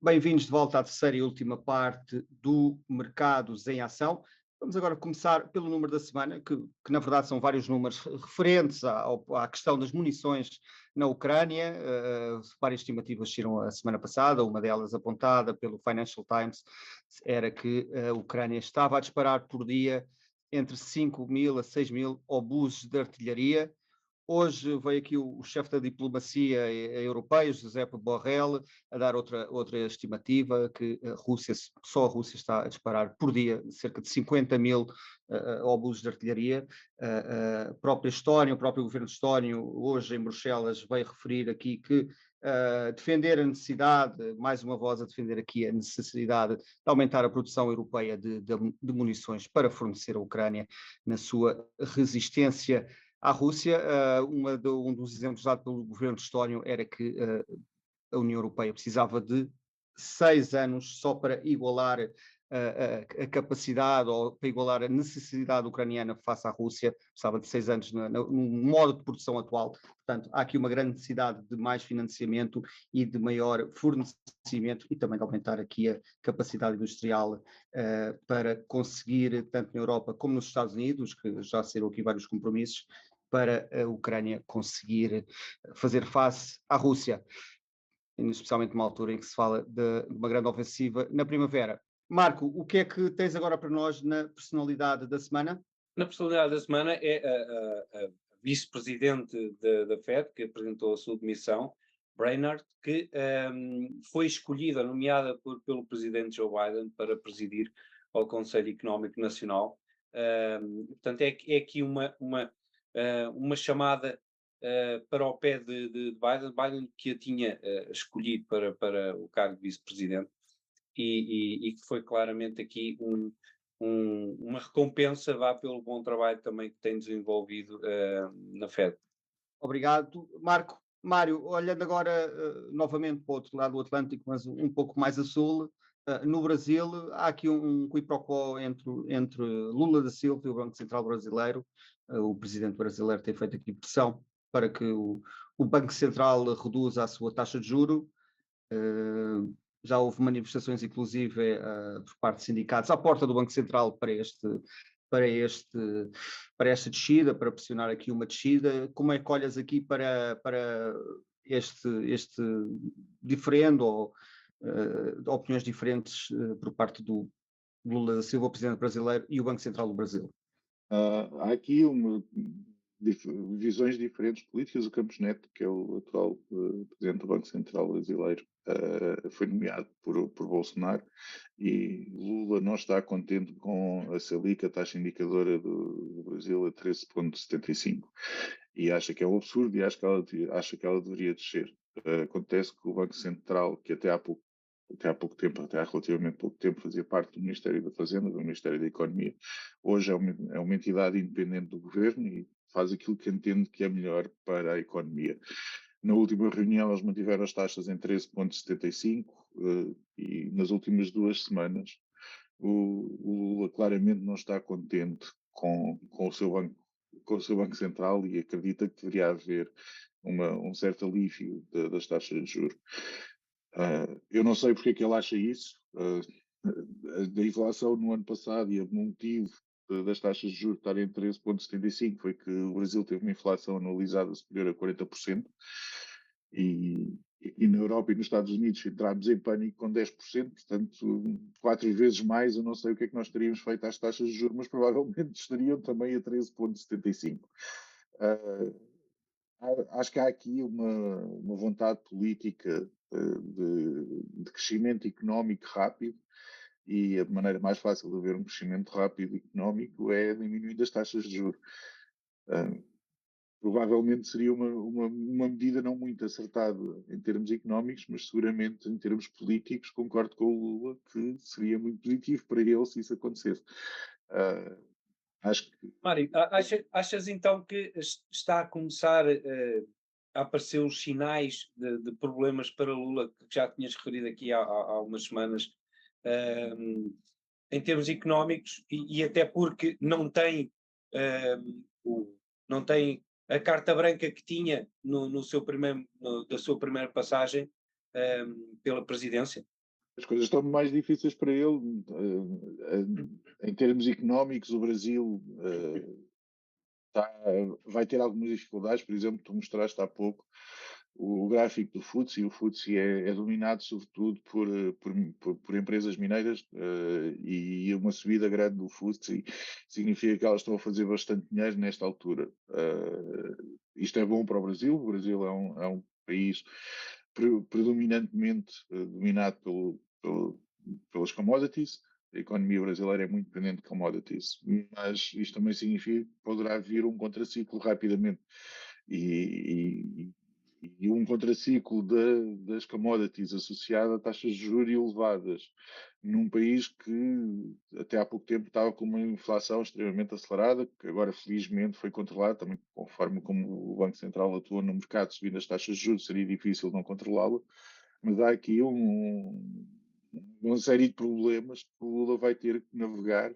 Bem-vindos de volta à terceira e última parte do Mercados em Ação. Vamos agora começar pelo número da semana, que na verdade são vários números referentes à questão das munições na Ucrânia. Várias estimativas saíram a semana passada, uma delas apontada pelo Financial Times era que a Ucrânia estava a disparar por dia entre 5 mil a 6 mil obuses de artilharia. Hoje veio aqui o chefe da diplomacia europeia, Josep Borrell, a dar outra estimativa, que só a Rússia está a disparar por dia cerca de 50 mil obuses de artilharia. A própria Estónia, o próprio governo estónio, hoje em Bruxelas, veio referir aqui que defender a necessidade, mais uma voz a defender aqui a necessidade de aumentar a produção europeia de munições para fornecer à Ucrânia na sua resistência à Rússia. Um dos exemplos dados pelo governo estónio era que a União Europeia precisava de 6 anos só para igualar a capacidade ou para igualar a necessidade ucraniana face à Rússia, precisava de 6 anos no modo de produção atual. Portanto, há aqui uma grande necessidade de mais financiamento e de maior fornecimento e também de aumentar aqui a capacidade industrial para conseguir, tanto na Europa como nos Estados Unidos, que já saíram aqui vários compromissos, para a Ucrânia conseguir fazer face à Rússia, especialmente numa altura em que se fala de uma grande ofensiva na primavera. Marco, o que é que tens agora para nós na personalidade da semana? Na personalidade da semana é a vice-presidente da Fed, que apresentou a sua demissão, Brainard, que foi escolhida, nomeada pelo presidente Joe Biden para presidir ao Conselho Económico Nacional. Portanto, é aqui uma chamada para o pé de Biden, que a tinha escolhido para o cargo de vice-presidente, e que foi claramente aqui uma recompensa vá pelo bom trabalho também que tem desenvolvido na Fed. Obrigado, Marco. Mário, olhando agora novamente para o outro lado do Atlântico, mas um pouco mais a sul, no Brasil, há aqui um qui pro quo entre Lula da Silva e o Banco Central brasileiro. O presidente brasileiro tem feito aqui pressão para que o Banco Central reduza a sua taxa de juro. Já houve manifestações, inclusive, por parte de sindicatos à porta do Banco Central para, este, para esta descida, para pressionar aqui uma descida. Como é que olhas aqui para este diferendo ou opiniões diferentes por parte do Lula da Silva, o presidente brasileiro, e o Banco Central do Brasil? Há aqui visões diferentes políticas. O Campos Neto, que é o atual presidente do Banco Central brasileiro, foi nomeado por Bolsonaro, e Lula não está contente com a Selic, a taxa indicadora do Brasil, a 13,75, e acha que é um absurdo, e acha que ela deveria descer. Acontece que o Banco Central, que até há pouco tempo, até há relativamente pouco tempo, fazia parte do Ministério da Fazenda, do Ministério da Economia, hoje é uma entidade independente do governo e faz aquilo que entende que é melhor para a economia. Na última reunião, eles mantiveram as taxas em 13,75, e nas últimas 2 semanas o Lula claramente não está contente com o seu banco Central, e acredita que deveria haver um certo alívio das taxas de juros. Eu não sei porque é que ele acha isso. Da inflação no ano passado, e o motivo das taxas de juros estarem em 13,75 foi que o Brasil teve uma inflação anualizada superior a 40%, e na Europa e nos Estados Unidos entramos em pânico com 10%, portanto, 4 vezes mais. Eu não sei o que é que nós teríamos feito às taxas de juros, mas provavelmente estariam também a 13,75. Acho que há aqui uma vontade política de crescimento económico rápido, e a maneira mais fácil de haver um crescimento rápido económico é diminuindo as taxas de juros. Provavelmente seria uma medida não muito acertada em termos económicos, mas seguramente em termos políticos concordo com o Lula que seria muito positivo para ele se isso acontecesse. Acho que Mário, achas então que está a começar a aparecer os sinais de problemas para Lula, que já tinhas referido aqui há umas semanas, em termos económicos, e até porque não tem a carta branca que tinha no seu da sua primeira passagem pela presidência? As coisas estão mais difíceis para ele. Em termos económicos, o Brasil vai ter algumas dificuldades. Por exemplo, tu mostraste há pouco o gráfico do FTSE. O FTSE é dominado sobretudo por empresas mineiras, e uma subida grande do FTSE significa que elas estão a fazer bastante dinheiro nesta altura. Isto é bom para o Brasil. O Brasil é um país predominantemente dominado pelas commodities. A economia brasileira é muito dependente de commodities, mas isto também significa que poderá vir um contraciclo rapidamente. E um contraciclo das commodities associado a taxas de juros elevadas, num país que até há pouco tempo estava com uma inflação extremamente acelerada, que agora felizmente foi controlada, também conforme como o Banco Central atua no mercado subindo as taxas de juros, seria difícil não controlá-la, mas há aqui uma série de problemas que o Lula vai ter que navegar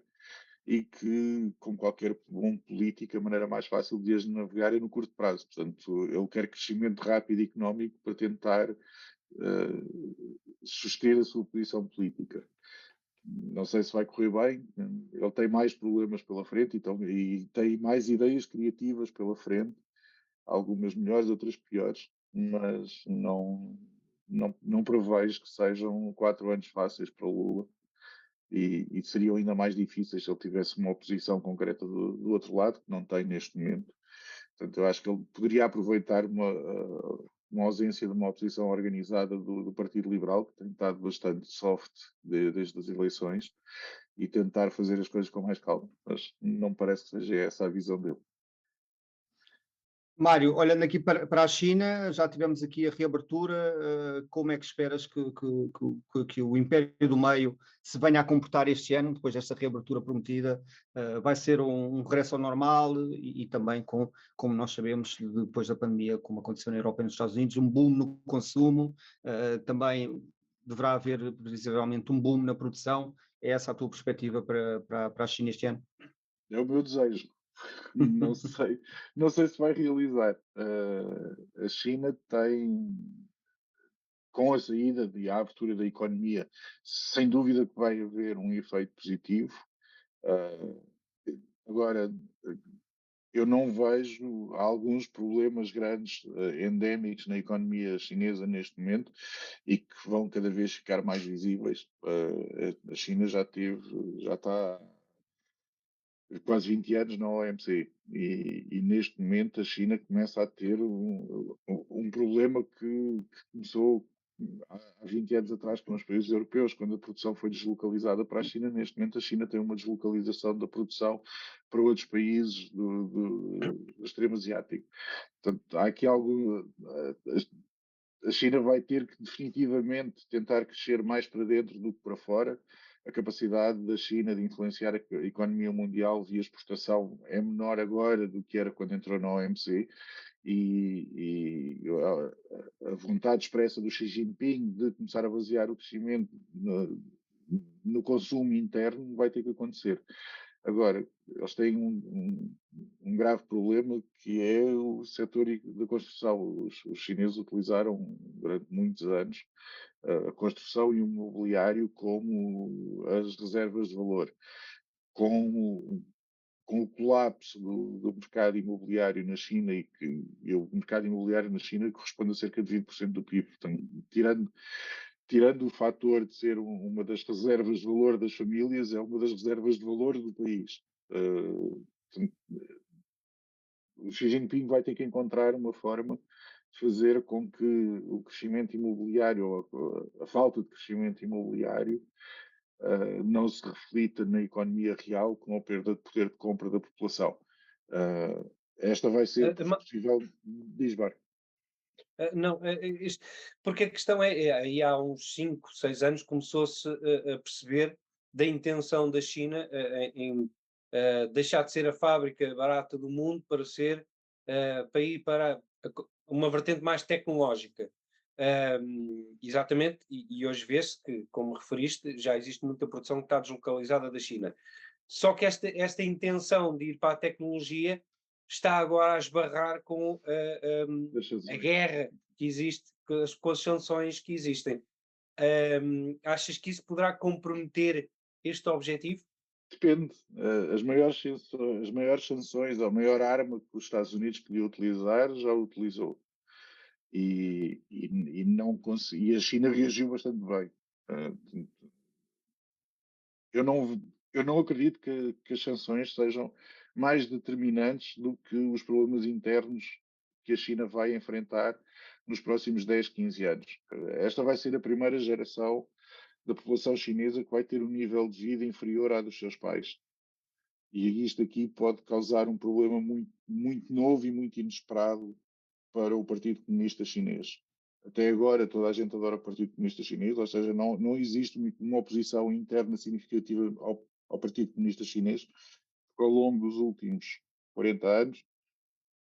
e que, como qualquer bom político, a maneira mais fácil de as navegar é no curto prazo. Portanto, ele quer crescimento rápido económico para tentar suster a sua posição política. Não sei se vai correr bem, ele tem mais problemas pela frente e tem mais ideias criativas pela frente, algumas melhores, outras piores, mas não prevejo que sejam 4 anos fáceis para o Lula. E seriam ainda mais difíceis se ele tivesse uma oposição concreta do outro lado, que não tem neste momento. Portanto, eu acho que ele poderia aproveitar uma ausência de uma oposição organizada do Partido Liberal, que tem estado bastante soft desde as eleições, e tentar fazer as coisas com mais calma. Mas não me parece que seja essa a visão dele. Mário, olhando aqui para a China, já tivemos aqui a reabertura. Como é que esperas que o Império do Meio se venha a comportar este ano, depois desta reabertura prometida? Vai ser um regresso ao normal e também, como nós sabemos, depois da pandemia, como aconteceu na Europa e nos Estados Unidos, um boom no consumo, também deverá haver, previsivelmente, um boom na produção. É essa a tua perspectiva para a China este ano? É o meu desejo. Não sei se vai realizar. A China tem, com a saída e a abertura da economia, sem dúvida que vai haver um efeito positivo. Agora, eu não vejo alguns problemas grandes, endémicos na economia chinesa neste momento e que vão cada vez ficar mais visíveis. A China já está quase 20 anos na OMC e neste momento a China começa a ter um problema que começou há 20 anos atrás com os países europeus, quando a produção foi deslocalizada para a China. Neste momento a China tem uma deslocalização da produção para outros países do extremo asiático. Portanto, há aqui algo... A China vai ter que definitivamente tentar crescer mais para dentro do que para fora. A capacidade da China de influenciar a economia mundial via exportação é menor agora do que era quando entrou na OMC. E a vontade expressa do Xi Jinping de começar a basear o crescimento no consumo interno vai ter que acontecer. Agora, eles têm um grave problema, que é o setor da construção. Os chineses utilizaram durante muitos anos a construção e o imobiliário como as reservas de valor. Com o colapso do mercado imobiliário na China, e o mercado imobiliário na China corresponde a cerca de 20% do PIB. Portanto, tirando o fator de ser uma das reservas de valor das famílias, é uma das reservas de valor do país. O Xi Jinping vai ter que encontrar uma forma de fazer com que o crescimento imobiliário, ou a falta de crescimento imobiliário, não se reflita na economia real com a perda de poder de compra da população. Esta vai ser possível. Diz, Bar. Não, porque a questão aí há uns 5, 6 anos começou-se a perceber da intenção da China em deixar de ser a fábrica barata do mundo para ir para uma vertente mais tecnológica. Exatamente, e hoje vê-se que, como referiste, já existe muita produção que está deslocalizada da China. Só que esta intenção de ir para a tecnologia está agora a esbarrar com a guerra que existe, com as sanções que existem. achas que isso poderá comprometer este objetivo? Depende. As maiores sanções, ou a maior arma que os Estados Unidos podia utilizar, já utilizou. E a China reagiu bastante bem. Eu não acredito que as sanções sejam mais determinantes do que os problemas internos que a China vai enfrentar nos próximos 10, 15 anos. Esta vai ser a primeira geração da população chinesa que vai ter um nível de vida inferior à dos seus pais. E isto aqui pode causar um problema muito, muito novo e muito inesperado para o Partido Comunista Chinês. Até agora toda a gente adora o Partido Comunista Chinês, ou seja, não existe uma oposição interna significativa ao Partido Comunista Chinês, porque ao longo dos últimos 40 anos,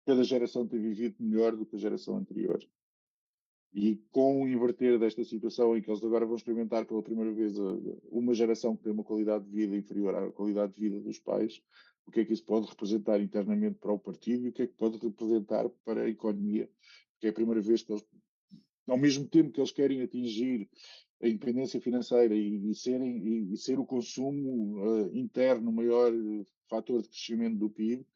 cada geração tem vivido melhor do que a geração anterior. E com o inverter desta situação em que eles agora vão experimentar pela primeira vez uma geração que tem uma qualidade de vida inferior à qualidade de vida dos pais, o que é que isso pode representar internamente para o partido e o que é que pode representar para a economia? Porque é a primeira vez que eles, ao mesmo tempo que eles querem atingir a independência financeira e ser o consumo interno o maior fator de crescimento do PIB,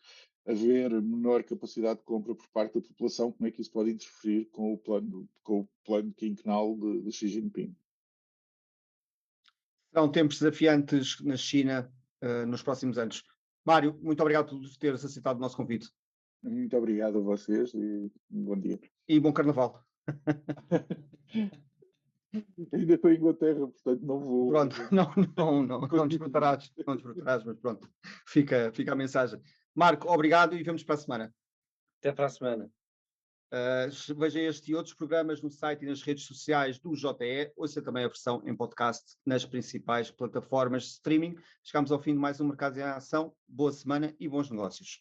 haver menor capacidade de compra por parte da população, como é que isso pode interferir com o plano quinquenal de Xi Jinping? Serão tempos desafiantes na China nos próximos anos. Mário, muito obrigado por teres aceitado o nosso convite. Muito obrigado a vocês e um bom dia. E bom carnaval. Ainda estou em Inglaterra, portanto não vou. Pronto, não desfrutarás, mas pronto, fica a mensagem. Marco, obrigado e vemos para a semana. Até para a semana. Veja este e outros programas no site e nas redes sociais do JE. Ouça também a versão em podcast nas principais plataformas de streaming. Chegamos ao fim de mais um Mercado em Ação. Boa semana e bons negócios.